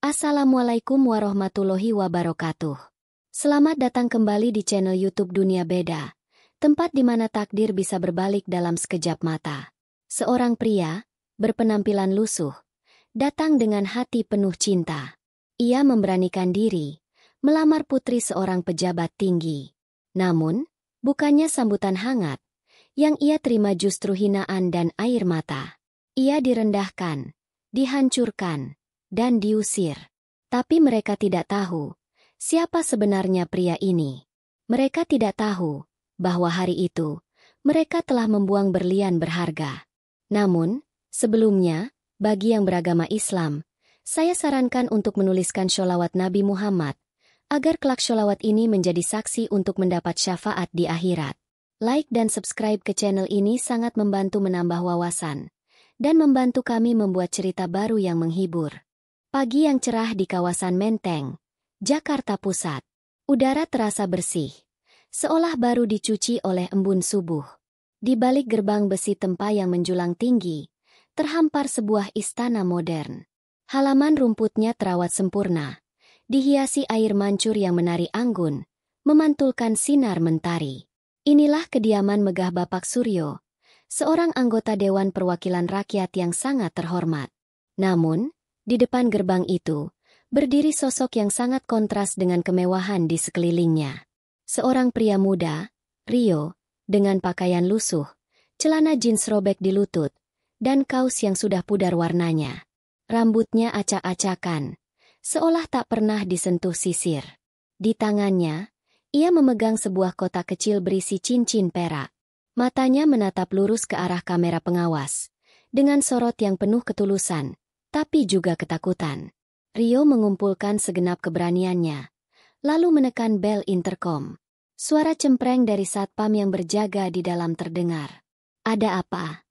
Assalamualaikum warahmatullahi wabarakatuh. Selamat datang kembali di channel YouTube Dunia Beda, tempat di mana takdir bisa berbalik dalam sekejap mata. Seorang pria, berpenampilan lusuh, datang dengan hati penuh cinta. Ia memberanikan diri, melamar putri seorang pejabat tinggi. Namun, bukannya sambutan hangat, yang ia terima justru hinaan dan air mata. Ia direndahkan, dihancurkan, dan diusir. Tapi mereka tidak tahu siapa sebenarnya pria ini. Mereka tidak tahu bahwa hari itu mereka telah membuang berlian berharga. Namun, sebelumnya, bagi yang beragama Islam, saya sarankan untuk menuliskan sholawat Nabi Muhammad, agar kelak sholawat ini menjadi saksi untuk mendapat syafaat di akhirat. Like dan subscribe ke channel ini sangat membantu menambah wawasan, dan membantu kami membuat cerita baru yang menghibur. Pagi yang cerah di kawasan Menteng, Jakarta Pusat. Udara terasa bersih, seolah baru dicuci oleh embun subuh. Di balik gerbang besi tempa yang menjulang tinggi, terhampar sebuah istana modern. Halaman rumputnya terawat sempurna, dihiasi air mancur yang menari anggun, memantulkan sinar mentari. Inilah kediaman megah Bapak Suryo, seorang anggota Dewan Perwakilan Rakyat yang sangat terhormat. Namun, di depan gerbang itu, berdiri sosok yang sangat kontras dengan kemewahan di sekelilingnya. Seorang pria muda, Rio, dengan pakaian lusuh, celana jeans robek di lutut, dan kaus yang sudah pudar warnanya. Rambutnya acak-acakan, seolah tak pernah disentuh sisir. Di tangannya, ia memegang sebuah kotak kecil berisi cincin perak. Matanya menatap lurus ke arah kamera pengawas, dengan sorot yang penuh ketulusan, tapi juga ketakutan. Rio mengumpulkan segenap keberaniannya, lalu menekan bel intercom. Suara cempreng dari satpam yang berjaga di dalam terdengar. "Ada apa?"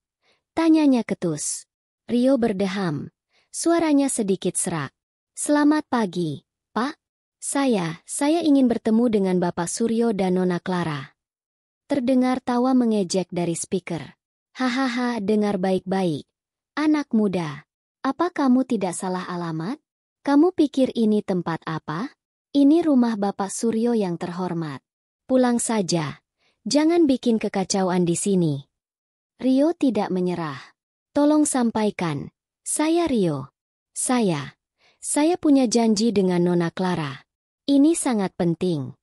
tanyanya ketus. Rio berdeham, suaranya sedikit serak. "Selamat pagi, Pak. Saya ingin bertemu dengan Bapak Suryo dan Nona Clara." Terdengar tawa mengejek dari speaker. "Hahaha, dengar baik-baik, anak muda. Apa kamu tidak salah alamat? Kamu pikir ini tempat apa? Ini rumah Bapak Suryo yang terhormat. Pulang saja. Jangan bikin kekacauan di sini." Rio tidak menyerah. "Tolong sampaikan. Saya Rio. Saya punya janji dengan Nona Clara. Ini sangat penting."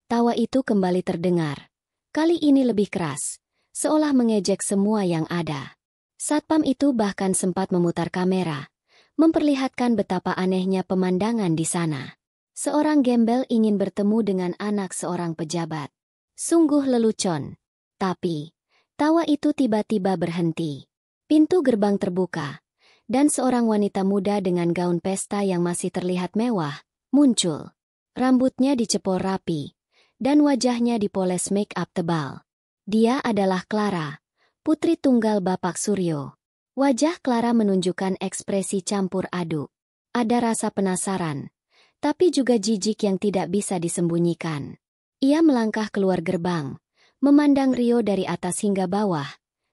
Tawa itu kembali terdengar. Kali ini lebih keras, seolah mengejek semua yang ada. Satpam itu bahkan sempat memutar kamera, memperlihatkan betapa anehnya pemandangan di sana. Seorang gembel ingin bertemu dengan anak seorang pejabat. Sungguh lelucon. Tapi, tawa itu tiba-tiba berhenti. Pintu gerbang terbuka, dan seorang wanita muda dengan gaun pesta yang masih terlihat mewah, muncul. Rambutnya dicepor rapi, dan wajahnya dipoles make-up tebal. Dia adalah Clara, putri tunggal Bapak Suryo. Wajah Clara menunjukkan ekspresi campur aduk. Ada rasa penasaran, tapi juga jijik yang tidak bisa disembunyikan. Ia melangkah keluar gerbang, memandang Rio dari atas hingga bawah,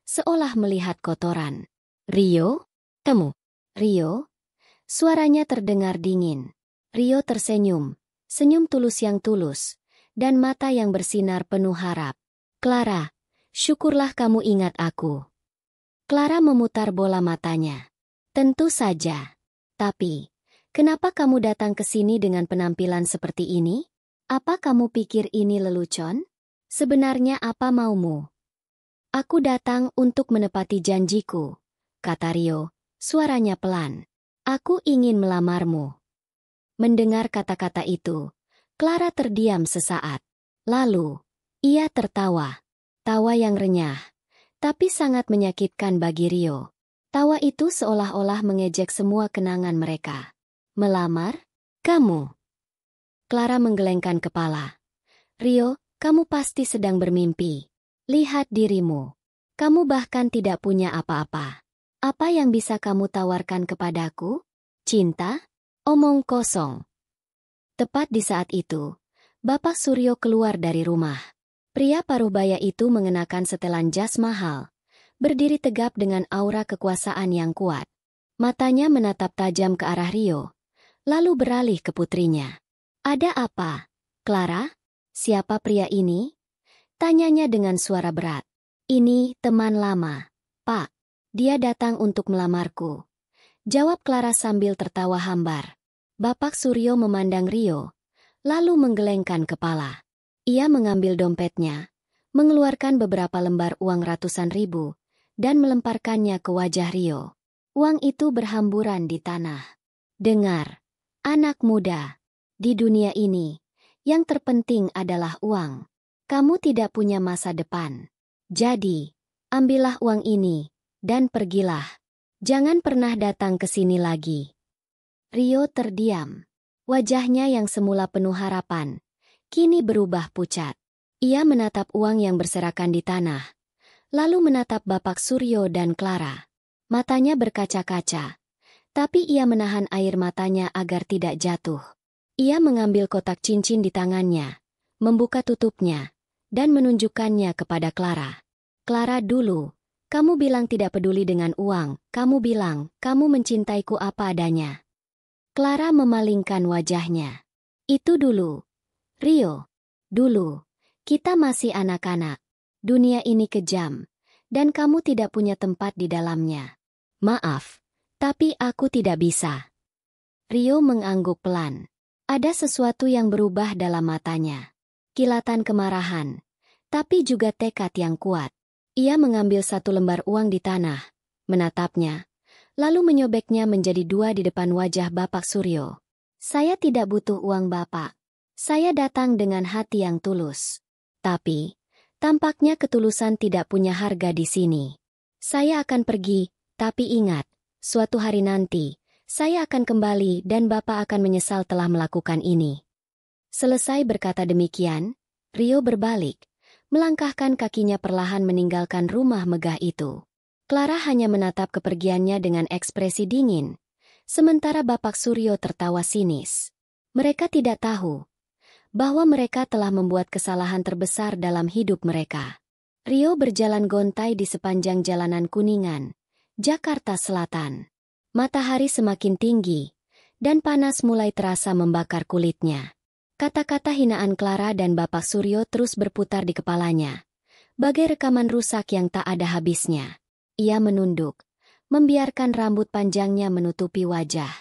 seolah melihat kotoran. "Rio? Kamu?" "Rio?" Suaranya terdengar dingin. Rio tersenyum, senyum tulus yang tulus, dan mata yang bersinar penuh harap. "Clara, syukurlah kamu ingat aku." Clara memutar bola matanya. "Tentu saja. Tapi, kenapa kamu datang ke sini dengan penampilan seperti ini? Apa kamu pikir ini lelucon? Sebenarnya apa maumu?" "Aku datang untuk menepati janjiku," kata Rio, suaranya pelan. "Aku ingin melamarmu." Mendengar kata-kata itu, Clara terdiam sesaat. Lalu, ia tertawa. Tawa yang renyah, tapi sangat menyakitkan bagi Rio. Tawa itu seolah-olah mengejek semua kenangan mereka. "Melamar? Kamu?" Clara menggelengkan kepala. "Rio, kamu pasti sedang bermimpi. Lihat dirimu. Kamu bahkan tidak punya apa-apa. Apa yang bisa kamu tawarkan kepadaku? Cinta? Omong kosong." Tepat di saat itu, Bapak Suryo keluar dari rumah. Pria paruh baya itu mengenakan setelan jas mahal, berdiri tegap dengan aura kekuasaan yang kuat. Matanya menatap tajam ke arah Rio, lalu beralih ke putrinya. "Ada apa, Clara? Siapa pria ini?" tanyanya dengan suara berat. "Ini teman lama, Pak. Dia datang untuk melamarku," jawab Clara sambil tertawa hambar. Bapak Suryo memandang Rio, lalu menggelengkan kepala. Ia mengambil dompetnya, mengeluarkan beberapa lembar uang ratusan ribu, dan melemparkannya ke wajah Rio. Uang itu berhamburan di tanah. "Dengar, anak muda, di dunia ini, yang terpenting adalah uang. Kamu tidak punya masa depan. Jadi, ambillah uang ini, dan pergilah. Jangan pernah datang ke sini lagi." Rio terdiam. Wajahnya yang semula penuh harapan, kini berubah pucat. Ia menatap uang yang berserakan di tanah, lalu menatap Bapak Suryo dan Clara. Matanya berkaca-kaca, tapi ia menahan air matanya agar tidak jatuh. Ia mengambil kotak cincin di tangannya, membuka tutupnya, dan menunjukkannya kepada Clara. "Clara dulu, kamu bilang tidak peduli dengan uang, kamu bilang kamu mencintaiku apa adanya." Clara memalingkan wajahnya. "Itu dulu, Rio. Dulu, kita masih anak-anak. Dunia ini kejam, dan kamu tidak punya tempat di dalamnya. Maaf, tapi aku tidak bisa." Rio mengangguk pelan. Ada sesuatu yang berubah dalam matanya. Kilatan kemarahan, tapi juga tekad yang kuat. Ia mengambil satu lembar uang di tanah, menatapnya, lalu menyobeknya menjadi dua di depan wajah Bapak Suryo. "Saya tidak butuh uang Bapak. Saya datang dengan hati yang tulus. Tapi, tampaknya ketulusan tidak punya harga di sini. Saya akan pergi, tapi ingat, suatu hari nanti, saya akan kembali dan Bapak akan menyesal telah melakukan ini." Selesai berkata demikian, Rio berbalik, melangkahkan kakinya perlahan meninggalkan rumah megah itu. Clara hanya menatap kepergiannya dengan ekspresi dingin, sementara Bapak Suryo tertawa sinis. Mereka tidak tahu bahwa mereka telah membuat kesalahan terbesar dalam hidup mereka. Rio berjalan gontai di sepanjang jalanan Kuningan, Jakarta Selatan. Matahari semakin tinggi, dan panas mulai terasa membakar kulitnya. Kata-kata hinaan Clara dan Bapak Suryo terus berputar di kepalanya, bagai rekaman rusak yang tak ada habisnya. Ia menunduk, membiarkan rambut panjangnya menutupi wajah.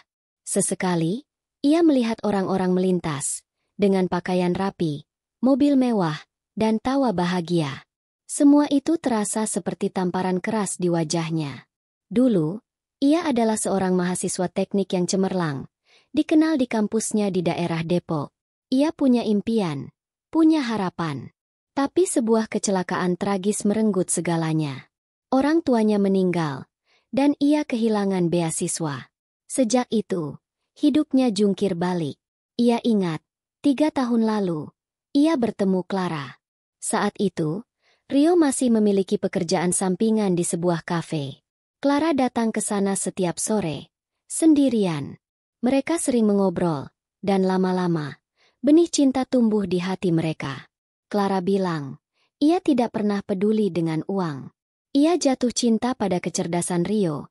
Sesekali, ia melihat orang-orang melintas, dengan pakaian rapi, mobil mewah, dan tawa bahagia. Semua itu terasa seperti tamparan keras di wajahnya. Dulu, ia adalah seorang mahasiswa teknik yang cemerlang, dikenal di kampusnya di daerah Depok. Ia punya impian, punya harapan. Tapi sebuah kecelakaan tragis merenggut segalanya. Orang tuanya meninggal, dan ia kehilangan beasiswa. Sejak itu, hidupnya jungkir balik. Ia ingat, 3 tahun lalu, ia bertemu Clara. Saat itu, Rio masih memiliki pekerjaan sampingan di sebuah kafe. Clara datang ke sana setiap sore, sendirian. Mereka sering mengobrol, dan lama-lama, benih cinta tumbuh di hati mereka. Clara bilang, ia tidak pernah peduli dengan uang. Ia jatuh cinta pada kecerdasan Rio,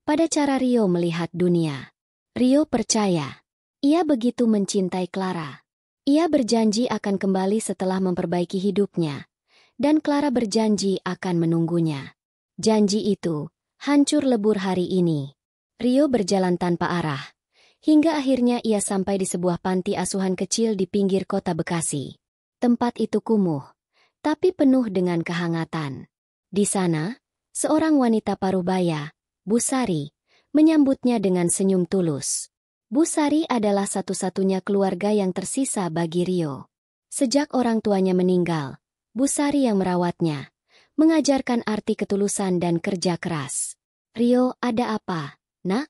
pada cara Rio melihat dunia. Rio percaya, ia begitu mencintai Clara. Ia berjanji akan kembali setelah memperbaiki hidupnya, dan Clara berjanji akan menunggunya. Janji itu hancur lebur hari ini. Rio berjalan tanpa arah, hingga akhirnya ia sampai di sebuah panti asuhan kecil di pinggir kota Bekasi. Tempat itu kumuh, tapi penuh dengan kehangatan. Di sana, seorang wanita parubaya, Bu Sari, menyambutnya dengan senyum tulus. Bu Sari adalah satu-satunya keluarga yang tersisa bagi Rio. Sejak orang tuanya meninggal, Bu Sari yang merawatnya, mengajarkan arti ketulusan dan kerja keras. "Rio, ada apa, nak?"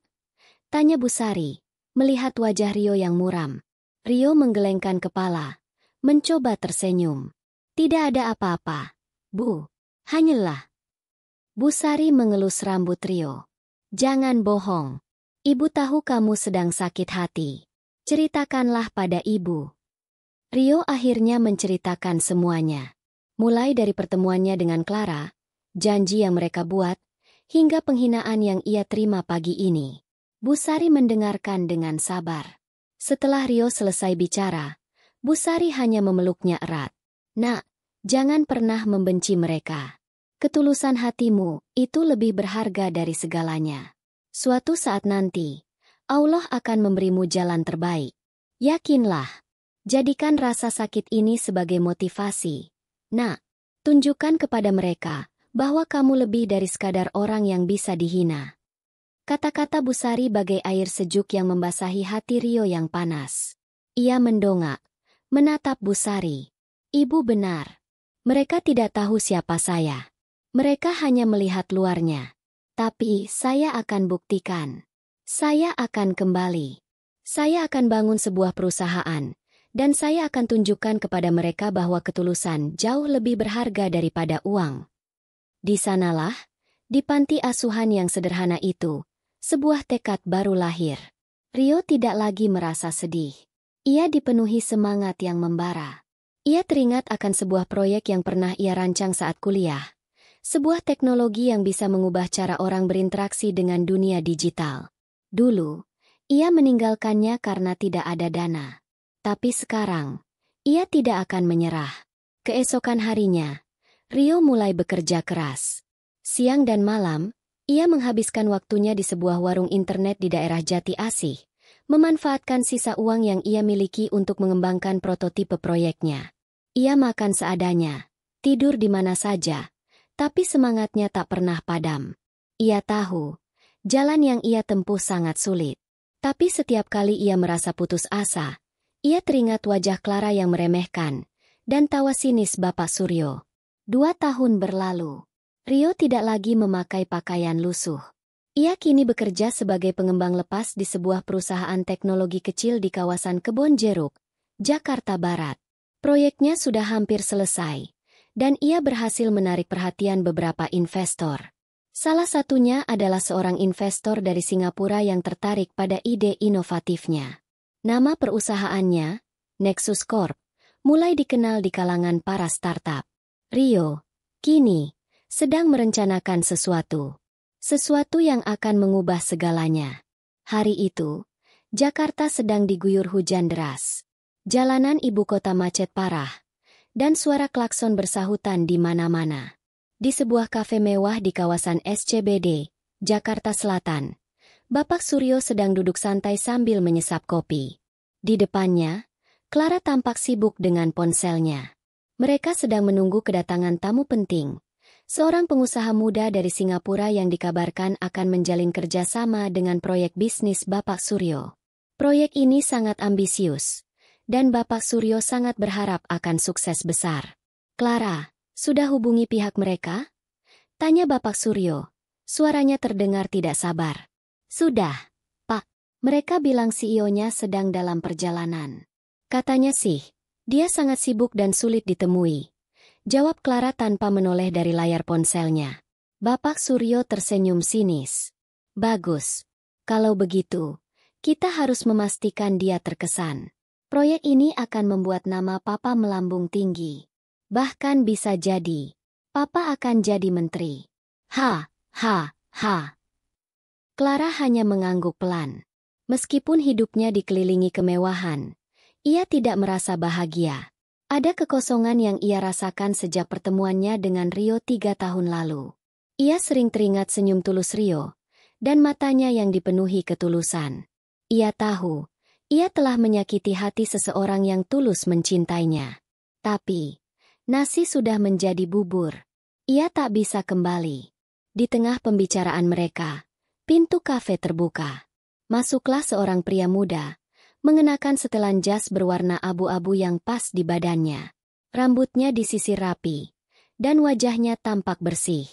tanya Bu Sari, melihat wajah Rio yang muram. Rio menggelengkan kepala, mencoba tersenyum. "Tidak ada apa-apa, Bu. Hanyalah." Bu Sari mengelus rambut Rio. "Jangan bohong. Ibu tahu kamu sedang sakit hati. Ceritakanlah pada ibu." Rio akhirnya menceritakan semuanya. Mulai dari pertemuannya dengan Clara, janji yang mereka buat, hingga penghinaan yang ia terima pagi ini. Bu Sari mendengarkan dengan sabar. Setelah Rio selesai bicara, Busari hanya memeluknya erat. "Nak, jangan pernah membenci mereka. Ketulusan hatimu itu lebih berharga dari segalanya. Suatu saat nanti, Allah akan memberimu jalan terbaik. Yakinlah. Jadikan rasa sakit ini sebagai motivasi. Nak, tunjukkan kepada mereka bahwa kamu lebih dari sekadar orang yang bisa dihina." Kata-kata Busari bagai air sejuk yang membasahi hati Rio yang panas. Ia mendongak, menatap Busari. "Ibu benar. Mereka tidak tahu siapa saya. Mereka hanya melihat luarnya. Tapi saya akan buktikan. Saya akan kembali. Saya akan bangun sebuah perusahaan. Dan saya akan tunjukkan kepada mereka bahwa ketulusan jauh lebih berharga daripada uang." Di sanalah, di panti asuhan yang sederhana itu, sebuah tekad baru lahir. Rio tidak lagi merasa sedih. Ia dipenuhi semangat yang membara. Ia teringat akan sebuah proyek yang pernah ia rancang saat kuliah. Sebuah teknologi yang bisa mengubah cara orang berinteraksi dengan dunia digital. Dulu, ia meninggalkannya karena tidak ada dana. Tapi sekarang, ia tidak akan menyerah. Keesokan harinya, Rio mulai bekerja keras. Siang dan malam, ia menghabiskan waktunya di sebuah warung internet di daerah Jati Asih, memanfaatkan sisa uang yang ia miliki untuk mengembangkan prototipe proyeknya. Ia makan seadanya, tidur di mana saja, tapi semangatnya tak pernah padam. Ia tahu, jalan yang ia tempuh sangat sulit. Tapi setiap kali ia merasa putus asa, ia teringat wajah Clara yang meremehkan, dan tawa sinis Bapak Suryo. 2 tahun berlalu. Rio tidak lagi memakai pakaian lusuh. Ia kini bekerja sebagai pengembang lepas di sebuah perusahaan teknologi kecil di kawasan Kebon Jeruk, Jakarta Barat. Proyeknya sudah hampir selesai, dan ia berhasil menarik perhatian beberapa investor. Salah satunya adalah seorang investor dari Singapura yang tertarik pada ide inovatifnya. Nama perusahaannya, Nexus Corp, mulai dikenal di kalangan para startup. Rio, kini, sedang merencanakan sesuatu yang akan mengubah segalanya. Hari itu, Jakarta sedang diguyur hujan deras. Jalanan ibu kota macet parah, dan suara klakson bersahutan di mana-mana. Di sebuah kafe mewah di kawasan SCBD, Jakarta Selatan, Bapak Suryo sedang duduk santai sambil menyesap kopi. Di depannya, Clara tampak sibuk dengan ponselnya. Mereka sedang menunggu kedatangan tamu penting. Seorang pengusaha muda dari Singapura yang dikabarkan akan menjalin kerjasama dengan proyek bisnis Bapak Suryo. Proyek ini sangat ambisius, dan Bapak Suryo sangat berharap akan sukses besar. "Clara, sudah hubungi pihak mereka?" tanya Bapak Suryo. Suaranya terdengar tidak sabar. "Sudah, Pak. Mereka bilang CEO-nya sedang dalam perjalanan. Katanya sih, dia sangat sibuk dan sulit ditemui," jawab Clara tanpa menoleh dari layar ponselnya. Bapak Suryo tersenyum sinis. "Bagus. Kalau begitu, kita harus memastikan dia terkesan. Proyek ini akan membuat nama Papa melambung tinggi. Bahkan bisa jadi, Papa akan jadi menteri." "Ha, ha, ha." Clara hanya mengangguk pelan. Meskipun hidupnya dikelilingi kemewahan, ia tidak merasa bahagia. Ada kekosongan yang ia rasakan sejak pertemuannya dengan Rio 3 tahun lalu. Ia sering teringat senyum tulus Rio, dan matanya yang dipenuhi ketulusan. Ia tahu, ia telah menyakiti hati seseorang yang tulus mencintainya. Tapi, nasi sudah menjadi bubur. Ia tak bisa kembali. Di tengah pembicaraan mereka, pintu kafe terbuka. Masuklah seorang pria muda, mengenakan setelan jas berwarna abu-abu yang pas di badannya. Rambutnya disisir rapi, dan wajahnya tampak bersih.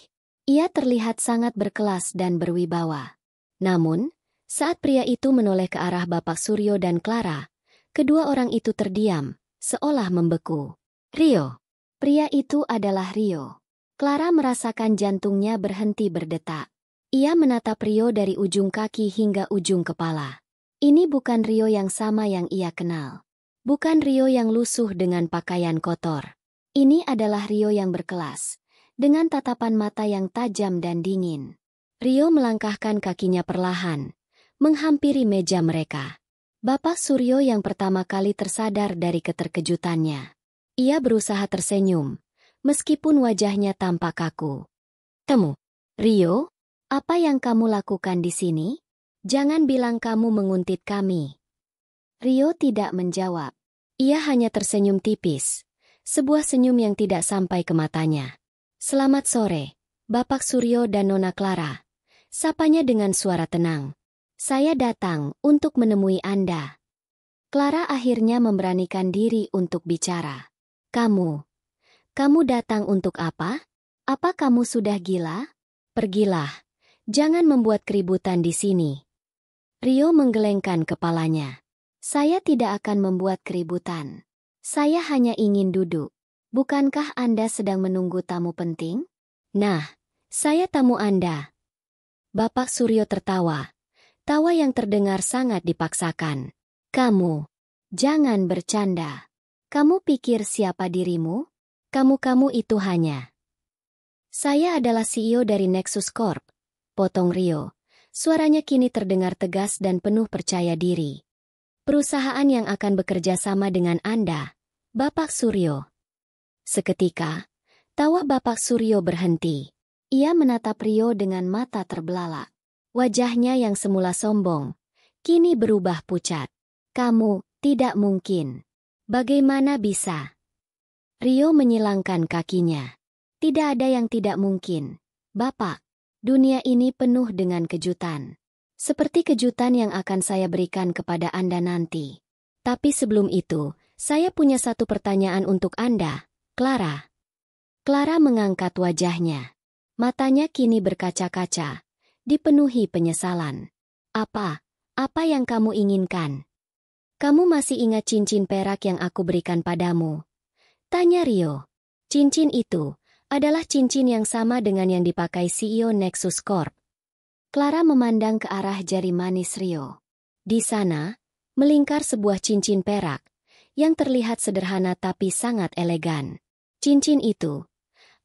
Ia terlihat sangat berkelas dan berwibawa. Namun, saat pria itu menoleh ke arah Bapak Suryo dan Clara, kedua orang itu terdiam, seolah membeku. "Rio." Pria itu adalah Rio. Clara merasakan jantungnya berhenti berdetak. Ia menatap Rio dari ujung kaki hingga ujung kepala. Ini bukan Rio yang sama yang ia kenal. Bukan Rio yang lusuh dengan pakaian kotor. Ini adalah Rio yang berkelas, dengan tatapan mata yang tajam dan dingin. Rio melangkahkan kakinya perlahan, menghampiri meja mereka. Bapak Suryo yang pertama kali tersadar dari keterkejutannya. Ia berusaha tersenyum, meskipun wajahnya tampak kaku. Temu, Rio, apa yang kamu lakukan di sini? Jangan bilang kamu menguntit kami. Rio tidak menjawab. Ia hanya tersenyum tipis, sebuah senyum yang tidak sampai ke matanya. Selamat sore, Bapak Suryo dan Nona Clara. Sapanya dengan suara tenang. Saya datang untuk menemui Anda. Clara akhirnya memberanikan diri untuk bicara. Kamu datang untuk apa? Apa kamu sudah gila? Pergilah, jangan membuat keributan di sini. Rio menggelengkan kepalanya. Saya tidak akan membuat keributan. Saya hanya ingin duduk. Bukankah Anda sedang menunggu tamu penting? Nah, saya tamu Anda. Bapak Suryo tertawa. Tawa yang terdengar sangat dipaksakan. Kamu, jangan bercanda. Kamu pikir siapa dirimu? Kamu itu hanya. Saya adalah CEO dari Nexus Corp, potong Rio. Suaranya kini terdengar tegas dan penuh percaya diri. Perusahaan yang akan bekerja sama dengan Anda, Bapak Suryo. Seketika, tawa Bapak Suryo berhenti. Ia menatap Rio dengan mata terbelalak. Wajahnya yang semula sombong, kini berubah pucat. Kamu, tidak mungkin. Bagaimana bisa? Rio menyilangkan kakinya. Tidak ada yang tidak mungkin. Bapak, dunia ini penuh dengan kejutan. Seperti kejutan yang akan saya berikan kepada Anda nanti. Tapi sebelum itu, saya punya satu pertanyaan untuk Anda, Clara. Clara mengangkat wajahnya. Matanya kini berkaca-kaca. Dipenuhi penyesalan. Apa yang kamu inginkan? Kamu masih ingat cincin perak yang aku berikan padamu? Tanya Rio. Cincin itu adalah cincin yang sama dengan yang dipakai CEO Nexus Corp. Clara memandang ke arah jari manis Rio. Di sana, melingkar sebuah cincin perak, yang terlihat sederhana tapi sangat elegan. Cincin itu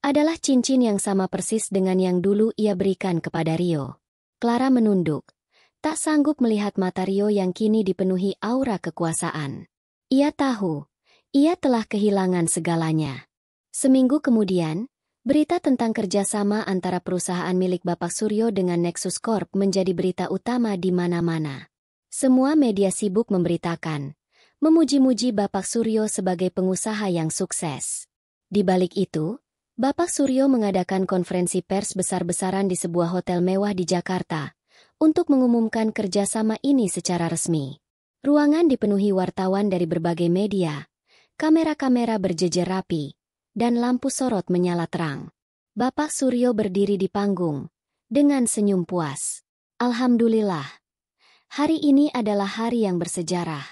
adalah cincin yang sama persis dengan yang dulu ia berikan kepada Rio. Clara menunduk, tak sanggup melihat mata Rio yang kini dipenuhi aura kekuasaan. Ia tahu, ia telah kehilangan segalanya. Seminggu kemudian, berita tentang kerjasama antara perusahaan milik Bapak Suryo dengan Nexus Corp menjadi berita utama di mana-mana. Semua media sibuk memberitakan, memuji-muji Bapak Suryo sebagai pengusaha yang sukses. Di balik itu, Bapak Suryo mengadakan konferensi pers besar-besaran di sebuah hotel mewah di Jakarta untuk mengumumkan kerjasama ini secara resmi. Ruangan dipenuhi wartawan dari berbagai media, kamera-kamera berjejer rapi, dan lampu sorot menyala terang. Bapak Suryo berdiri di panggung, dengan senyum puas. Alhamdulillah, hari ini adalah hari yang bersejarah.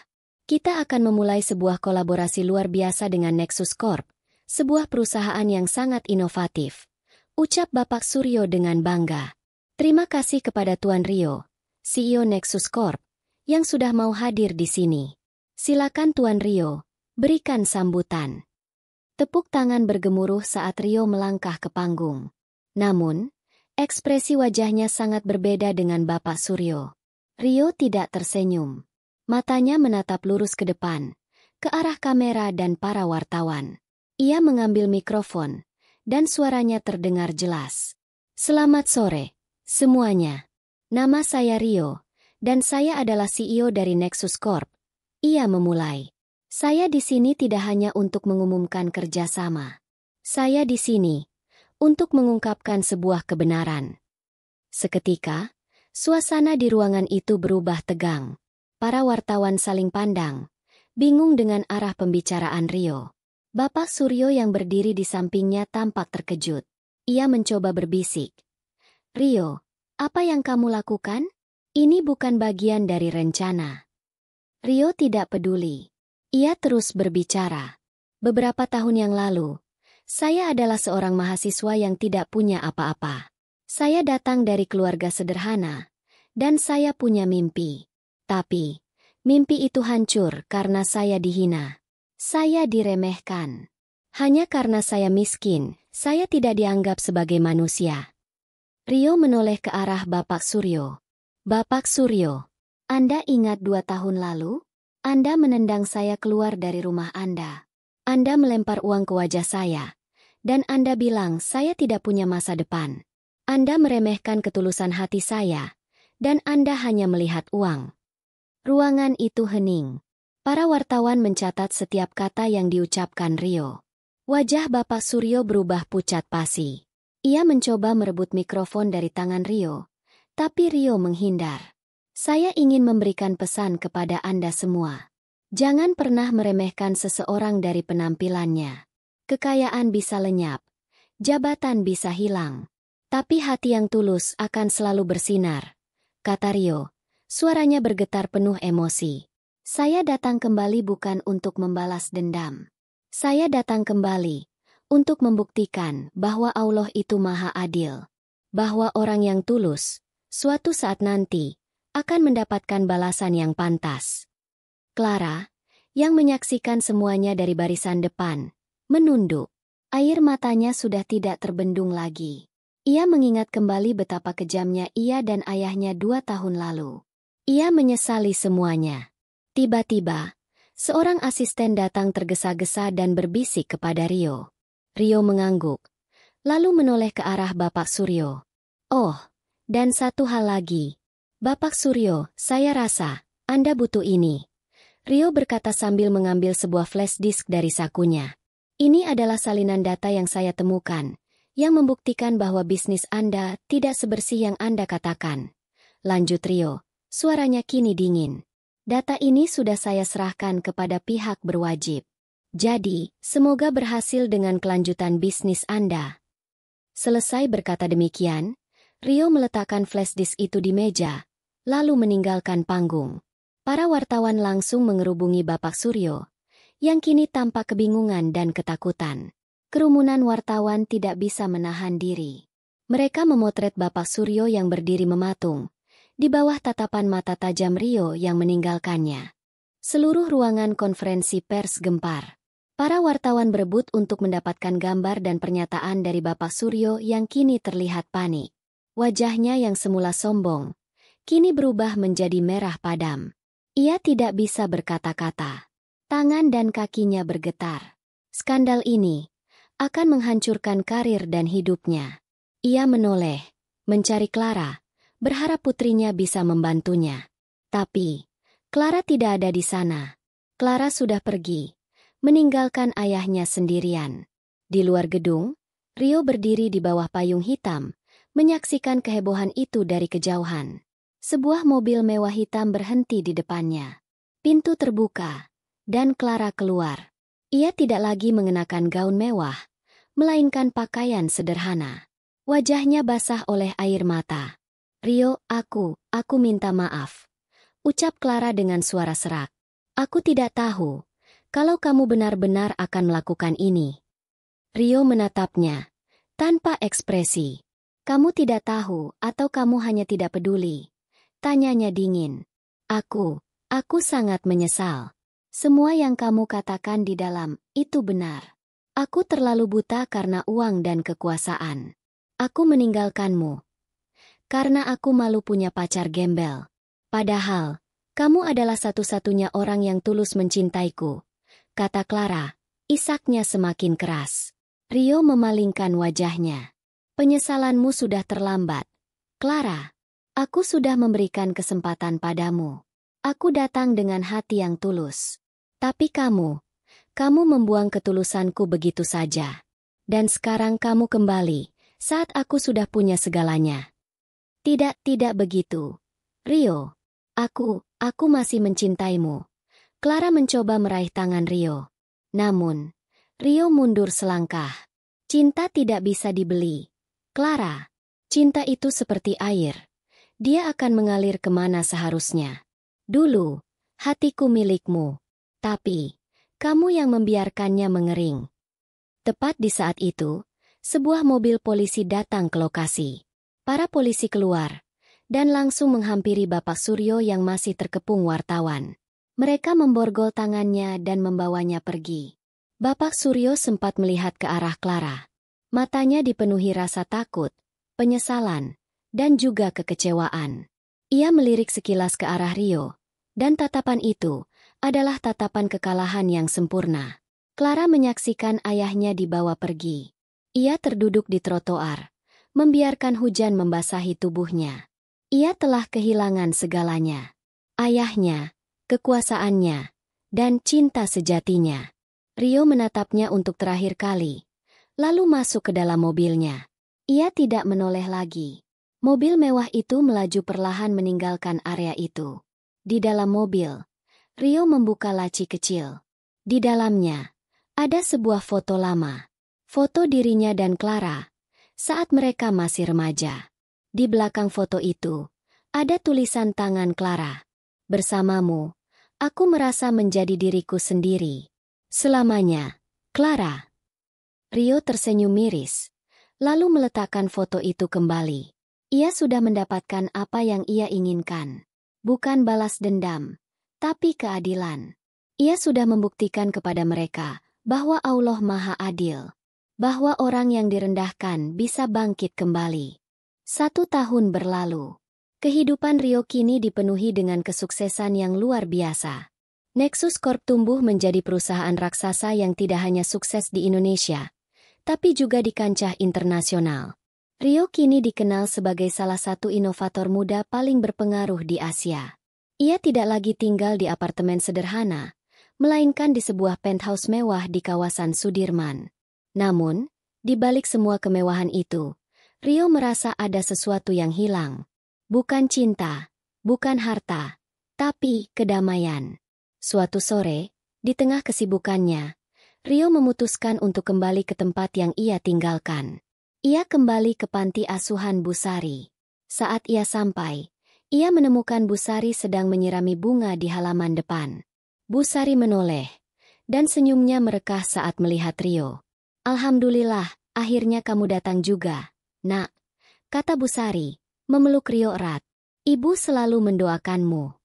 Kita akan memulai sebuah kolaborasi luar biasa dengan Nexus Corp, sebuah perusahaan yang sangat inovatif. Ucap Bapak Suryo dengan bangga. Terima kasih kepada Tuan Rio, CEO Nexus Corp, yang sudah mau hadir di sini. Silakan Tuan Rio, berikan sambutan. Tepuk tangan bergemuruh saat Rio melangkah ke panggung. Namun, ekspresi wajahnya sangat berbeda dengan Bapak Suryo. Rio tidak tersenyum. Matanya menatap lurus ke depan, ke arah kamera dan para wartawan. Ia mengambil mikrofon, dan suaranya terdengar jelas. Selamat sore, semuanya. Nama saya Rio, dan saya adalah CEO dari Nexus Corp. Ia memulai. Saya di sini tidak hanya untuk mengumumkan kerjasama. Saya di sini untuk mengungkapkan sebuah kebenaran. Seketika, suasana di ruangan itu berubah tegang. Para wartawan saling pandang, bingung dengan arah pembicaraan Rio. Bapak Suryo yang berdiri di sampingnya tampak terkejut. Ia mencoba berbisik. Rio, apa yang kamu lakukan? Ini bukan bagian dari rencana. Rio tidak peduli. Ia terus berbicara. Beberapa tahun yang lalu, saya adalah seorang mahasiswa yang tidak punya apa-apa. Saya datang dari keluarga sederhana, dan saya punya mimpi. Tapi, mimpi itu hancur karena saya dihina. Saya diremehkan. Hanya karena saya miskin, saya tidak dianggap sebagai manusia. Rio menoleh ke arah Bapak Suryo. Bapak Suryo, Anda ingat 2 tahun lalu? Anda menendang saya keluar dari rumah Anda. Anda melempar uang ke wajah saya. Dan Anda bilang saya tidak punya masa depan. Anda meremehkan ketulusan hati saya. Dan Anda hanya melihat uang. Ruangan itu hening. Para wartawan mencatat setiap kata yang diucapkan Rio. Wajah Bapak Suryo berubah pucat pasi. Ia mencoba merebut mikrofon dari tangan Rio. Tapi Rio menghindar. Saya ingin memberikan pesan kepada Anda semua. Jangan pernah meremehkan seseorang dari penampilannya. Kekayaan bisa lenyap. Jabatan bisa hilang. Tapi hati yang tulus akan selalu bersinar. Kata Rio. Suaranya bergetar penuh emosi. Saya datang kembali bukan untuk membalas dendam. Saya datang kembali untuk membuktikan bahwa Allah itu Maha Adil. Bahwa orang yang tulus, suatu saat nanti, akan mendapatkan balasan yang pantas. Clara, yang menyaksikan semuanya dari barisan depan, menunduk. Air matanya sudah tidak terbendung lagi. Ia mengingat kembali betapa kejamnya ia dan ayahnya 2 tahun lalu. Ia menyesali semuanya. Tiba-tiba, seorang asisten datang tergesa-gesa dan berbisik kepada Rio. Rio mengangguk, lalu menoleh ke arah Bapak Suryo. Oh, dan satu hal lagi. Bapak Suryo, saya rasa Anda butuh ini. Rio berkata sambil mengambil sebuah flash disk dari sakunya. Ini adalah salinan data yang saya temukan, yang membuktikan bahwa bisnis Anda tidak sebersih yang Anda katakan. Lanjut Rio, suaranya kini dingin. Data ini sudah saya serahkan kepada pihak berwajib. Jadi, semoga berhasil dengan kelanjutan bisnis Anda. Selesai berkata demikian, Rio meletakkan flash disk itu di meja, lalu meninggalkan panggung. Para wartawan langsung mengerubungi Bapak Suryo, yang kini tampak kebingungan dan ketakutan. Kerumunan wartawan tidak bisa menahan diri. Mereka memotret Bapak Suryo yang berdiri mematung, di bawah tatapan mata tajam Rio yang meninggalkannya. Seluruh ruangan konferensi pers gempar. Para wartawan berebut untuk mendapatkan gambar dan pernyataan dari Bapak Suryo yang kini terlihat panik. Wajahnya yang semula sombong, kini berubah menjadi merah padam. Ia tidak bisa berkata-kata. Tangan dan kakinya bergetar. Skandal ini akan menghancurkan karir dan hidupnya. Ia menoleh, mencari Clara, berharap putrinya bisa membantunya. Tapi, Clara tidak ada di sana. Clara sudah pergi, meninggalkan ayahnya sendirian. Di luar gedung, Rio berdiri di bawah payung hitam, menyaksikan kehebohan itu dari kejauhan. Sebuah mobil mewah hitam berhenti di depannya. Pintu terbuka, dan Clara keluar. Ia tidak lagi mengenakan gaun mewah, melainkan pakaian sederhana. Wajahnya basah oleh air mata. Rio, aku minta maaf. Ucap Clara dengan suara serak. Aku tidak tahu, kalau kamu benar-benar akan melakukan ini. Rio menatapnya, tanpa ekspresi. Kamu tidak tahu atau kamu hanya tidak peduli? Tanyanya dingin. Aku sangat menyesal. Semua yang kamu katakan di dalam itu benar. Aku terlalu buta karena uang dan kekuasaan. Aku meninggalkanmu karena aku malu punya pacar gembel. Padahal, kamu adalah satu-satunya orang yang tulus mencintaiku, kata Clara. Isaknya semakin keras. Rio memalingkan wajahnya. Penyesalanmu sudah terlambat, Clara. Aku sudah memberikan kesempatan padamu. Aku datang dengan hati yang tulus. Tapi kamu membuang ketulusanku begitu saja. Dan sekarang kamu kembali, saat aku sudah punya segalanya. Tidak begitu. Rio, aku masih mencintaimu. Clara mencoba meraih tangan Rio. Namun, Rio mundur selangkah. Cinta tidak bisa dibeli. Clara, cinta itu seperti air. Dia akan mengalir kemana seharusnya. Dulu, hatiku milikmu. Tapi, kamu yang membiarkannya mengering. Tepat di saat itu, sebuah mobil polisi datang ke lokasi. Para polisi keluar, dan langsung menghampiri Bapak Suryo yang masih terkepung wartawan. Mereka memborgol tangannya dan membawanya pergi. Bapak Suryo sempat melihat ke arah Clara. Matanya dipenuhi rasa takut, penyesalan, dan juga kekecewaan. Ia melirik sekilas ke arah Rio, dan tatapan itu adalah tatapan kekalahan yang sempurna. Clara menyaksikan ayahnya dibawa pergi. Ia terduduk di trotoar, membiarkan hujan membasahi tubuhnya. Ia telah kehilangan segalanya. Ayahnya, kekuasaannya, dan cinta sejatinya. Rio menatapnya untuk terakhir kali, lalu masuk ke dalam mobilnya. Ia tidak menoleh lagi. Mobil mewah itu melaju perlahan meninggalkan area itu. Di dalam mobil, Rio membuka laci kecil. Di dalamnya, ada sebuah foto lama. Foto dirinya dan Clara saat mereka masih remaja. Di belakang foto itu, ada tulisan tangan Clara. Bersamamu, aku merasa menjadi diriku sendiri. Selamanya, Clara. Rio tersenyum miris, lalu meletakkan foto itu kembali. Ia sudah mendapatkan apa yang ia inginkan. Bukan balas dendam, tapi keadilan. Ia sudah membuktikan kepada mereka bahwa Allah Maha Adil. Bahwa orang yang direndahkan bisa bangkit kembali. 1 tahun berlalu. Kehidupan Rio kini dipenuhi dengan kesuksesan yang luar biasa. Nexus Corp tumbuh menjadi perusahaan raksasa yang tidak hanya sukses di Indonesia, tapi juga di kancah internasional. Rio kini dikenal sebagai salah satu inovator muda paling berpengaruh di Asia. Ia tidak lagi tinggal di apartemen sederhana, melainkan di sebuah penthouse mewah di kawasan Sudirman. Namun, di balik semua kemewahan itu, Rio merasa ada sesuatu yang hilang. Bukan cinta, bukan harta, tapi kedamaian. Suatu sore, di tengah kesibukannya, Rio memutuskan untuk kembali ke tempat yang ia tinggalkan. Ia kembali ke panti asuhan Busari. Saat ia sampai, ia menemukan Busari sedang menyirami bunga di halaman depan. Busari menoleh, dan senyumnya merekah saat melihat Rio. "Alhamdulillah, akhirnya kamu datang juga, Nak," kata Busari, memeluk Rio erat. "Ibu selalu mendoakanmu."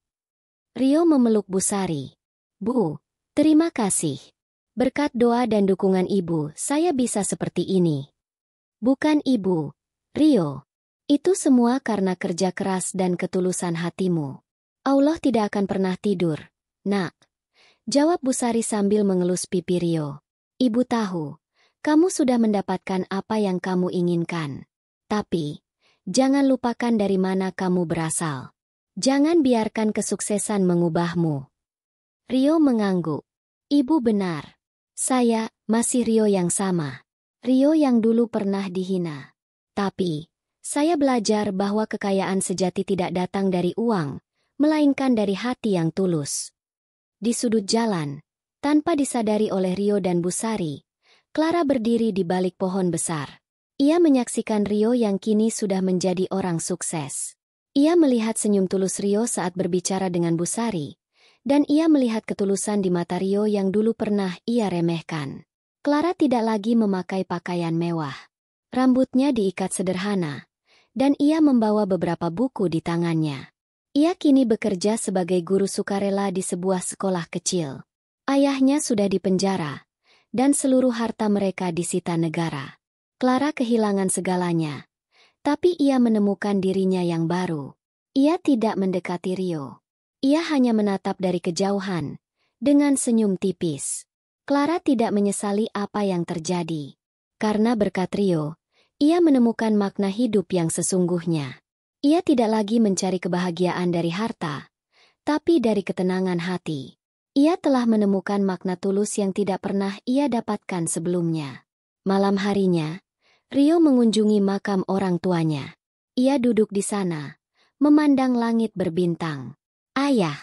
Rio memeluk Busari. "Bu, terima kasih. Berkat doa dan dukungan ibu, saya bisa seperti ini." "Bukan ibu, Rio. Itu semua karena kerja keras dan ketulusan hatimu. Allah tidak akan pernah tidur, Nak," jawab Busari sambil mengelus pipi Rio. "Ibu tahu, kamu sudah mendapatkan apa yang kamu inginkan. Tapi, jangan lupakan dari mana kamu berasal. Jangan biarkan kesuksesan mengubahmu." Rio mengangguk. "Ibu benar. Saya masih Rio yang sama. Rio yang dulu pernah dihina. Tapi, saya belajar bahwa kekayaan sejati tidak datang dari uang, melainkan dari hati yang tulus." Di sudut jalan, tanpa disadari oleh Rio dan Busari, Clara berdiri di balik pohon besar. Ia menyaksikan Rio yang kini sudah menjadi orang sukses. Ia melihat senyum tulus Rio saat berbicara dengan Busari, dan ia melihat ketulusan di mata Rio yang dulu pernah ia remehkan. Clara tidak lagi memakai pakaian mewah. Rambutnya diikat sederhana, dan ia membawa beberapa buku di tangannya. Ia kini bekerja sebagai guru sukarela di sebuah sekolah kecil. Ayahnya sudah dipenjara, dan seluruh harta mereka disita negara. Clara kehilangan segalanya, tapi ia menemukan dirinya yang baru. Ia tidak mendekati Rio. Ia hanya menatap dari kejauhan, dengan senyum tipis. Clara tidak menyesali apa yang terjadi. Karena berkat Rio, ia menemukan makna hidup yang sesungguhnya. Ia tidak lagi mencari kebahagiaan dari harta, tapi dari ketenangan hati. Ia telah menemukan makna tulus yang tidak pernah ia dapatkan sebelumnya. Malam harinya, Rio mengunjungi makam orang tuanya. Ia duduk di sana, memandang langit berbintang. "Ayah,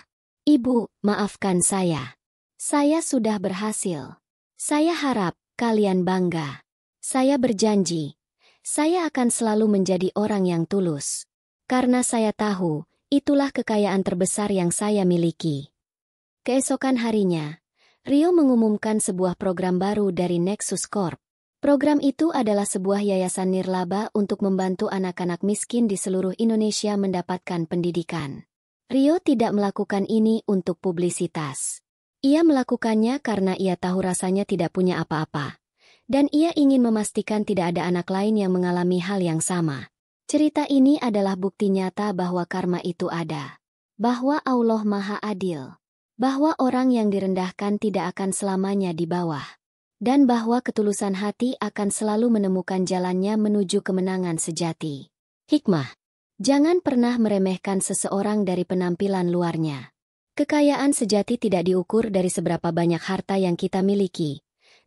Ibu, maafkan saya. Saya sudah berhasil. Saya harap kalian bangga. Saya berjanji, saya akan selalu menjadi orang yang tulus. Karena saya tahu, itulah kekayaan terbesar yang saya miliki." Keesokan harinya, Rio mengumumkan sebuah program baru dari Nexus Corp. Program itu adalah sebuah yayasan nirlaba untuk membantu anak-anak miskin di seluruh Indonesia mendapatkan pendidikan. Rio tidak melakukan ini untuk publisitas. Ia melakukannya karena ia tahu rasanya tidak punya apa-apa. Dan ia ingin memastikan tidak ada anak lain yang mengalami hal yang sama. Cerita ini adalah bukti nyata bahwa karma itu ada. Bahwa Allah Maha Adil. bahwa orang yang direndahkan tidak akan selamanya di bawah, dan bahwa ketulusan hati akan selalu menemukan jalannya menuju kemenangan sejati. Hikmah: jangan pernah meremehkan seseorang dari penampilan luarnya. Kekayaan sejati tidak diukur dari seberapa banyak harta yang kita miliki,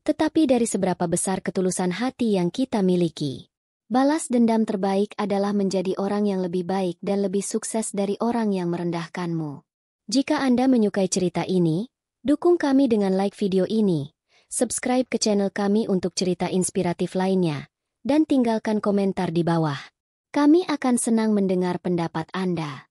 tetapi dari seberapa besar ketulusan hati yang kita miliki. Balas dendam terbaik adalah menjadi orang yang lebih baik dan lebih sukses dari orang yang merendahkanmu. Jika Anda menyukai cerita ini, dukung kami dengan like video ini, subscribe ke channel kami untuk cerita inspiratif lainnya, dan tinggalkan komentar di bawah. Kami akan senang mendengar pendapat Anda.